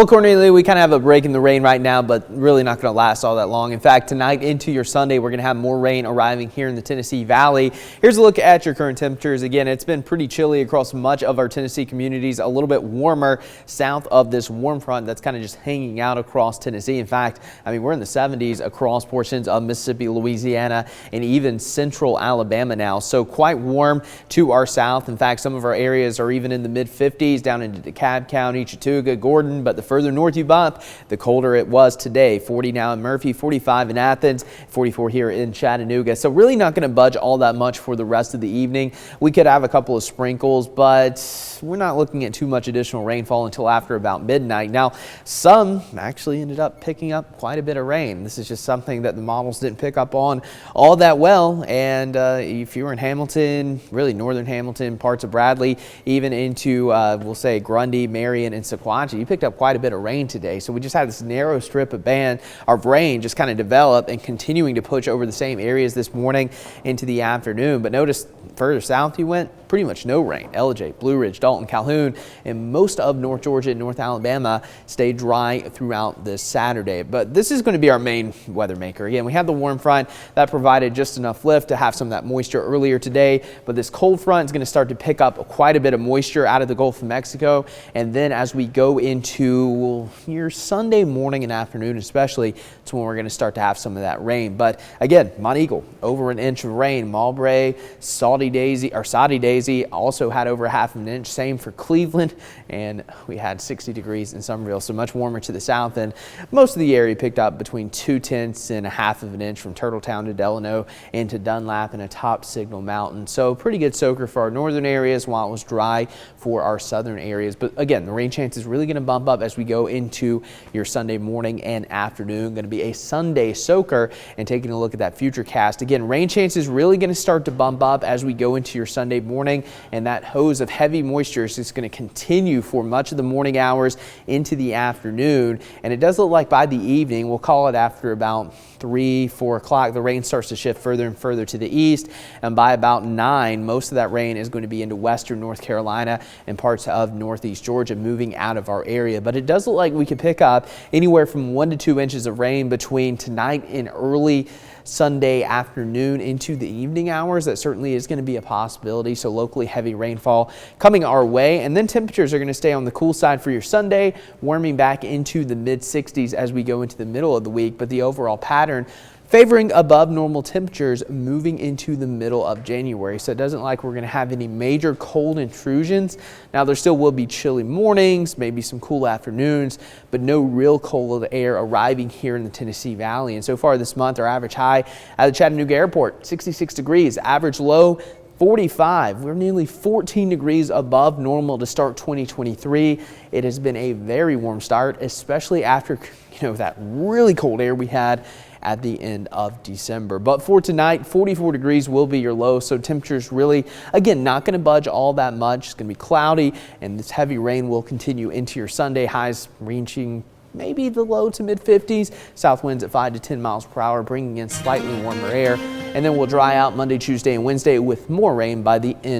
Well, Cornelia, we kind of have a break in the rain right now, but really not going to last all that long. In fact, tonight into your Sunday, we're going to have more rain arriving here in the Tennessee Valley. Here's a look at your current temperatures. Again, it's been pretty chilly across much of our Tennessee communities, a little bit warmer south of this warm front that's kind of just hanging out across Tennessee. In fact, I mean, we're in the 70s across portions of Mississippi, Louisiana, and even central Alabama now. So quite warm to our south. In fact, some of our areas are even in the mid 50s down into DeKalb County, Chattooga, Gordon, but the further north you bump, the colder it was today. 40 now in Murphy, 45 in Athens, 44 here in Chattanooga. So really not going to budge all that much for the rest of the evening. We could have a couple of sprinkles, but we're not looking at too much additional rainfall until after about midnight. Now, some actually ended up picking up quite a bit of rain. This is just something that the models didn't pick up on all that well. And if you were in Hamilton, really northern Hamilton, parts of Bradley, even into, we'll say, Grundy, Marion, and Sequatchie, you picked up quite a bit of rain today. So we just had this narrow strip of band of rain just kind of develop and continuing to push over the same areas this morning into the afternoon. But notice further south you went, pretty much no rain. Ellijay, Blue Ridge, Dalton, Calhoun, and most of North Georgia and North Alabama stayed dry throughout this Saturday. But this is going to be our main weather maker. Again, we had the warm front that provided just enough lift to have some of that moisture earlier today, but this cold front is going to start to pick up quite a bit of moisture out of the Gulf of Mexico. And then as we go into your Sunday morning and afternoon especially, it's when we're going to start to have some of that rain. But again, Mont Eagle, over an inch of rain. Mulberry, Soddy Daisy also had over half an inch. Same for Cleveland, and we had 60 degrees in Summerville, so much warmer to the south. And most of the area picked up between 2/10 and a half of an inch from Turtletown to Delano into Dunlap and atop Signal Mountain. So pretty good soaker for our northern areas while it was dry for our southern areas. But again, the rain chance is really going to bump up as we go into your Sunday morning and afternoon. Going to be a Sunday soaker. And taking a look at that future cast, again, rain chance is really going to start to bump up as we go into your Sunday morning, and that hose of heavy moisture is just going to continue for much of the morning hours into the afternoon. And it does look like by the evening, we'll call it after about 3, 4 o'clock, the rain starts to shift further and further to the east, and by about 9, most of that rain is going to be into western North Carolina and parts of northeast Georgia, moving out of our area. But it does look like we could pick up anywhere from 1 to 2 inches of rain between tonight and early Sunday afternoon into the evening hours. That certainly is going to be a possibility. So locally heavy rainfall coming our way, and then temperatures are going to stay on the cool side for your Sunday, warming back into the mid 60s as we go into the middle of the week. But the overall pattern favoring above normal temperatures moving into the middle of January. So it doesn't like we're going to have any major cold intrusions. Now there still will be chilly mornings, maybe some cool afternoons, but no real cold air arriving here in the Tennessee Valley. And so far this month, our average high at the Chattanooga Airport, 66 degrees, average low 45. We're nearly 14 degrees above normal to start 2023. It has been a very warm start, especially after that really cold air we had at the end of December. But for tonight, 44 degrees will be your low, so temperatures really, again, not going to budge all that much. It's going to be cloudy, and this heavy rain will continue into your Sunday, highs reaching maybe the low to mid 50s. South winds at 5 to 10 miles per hour, bringing in slightly warmer air. And then we'll dry out Monday, Tuesday, and Wednesday with more rain by the end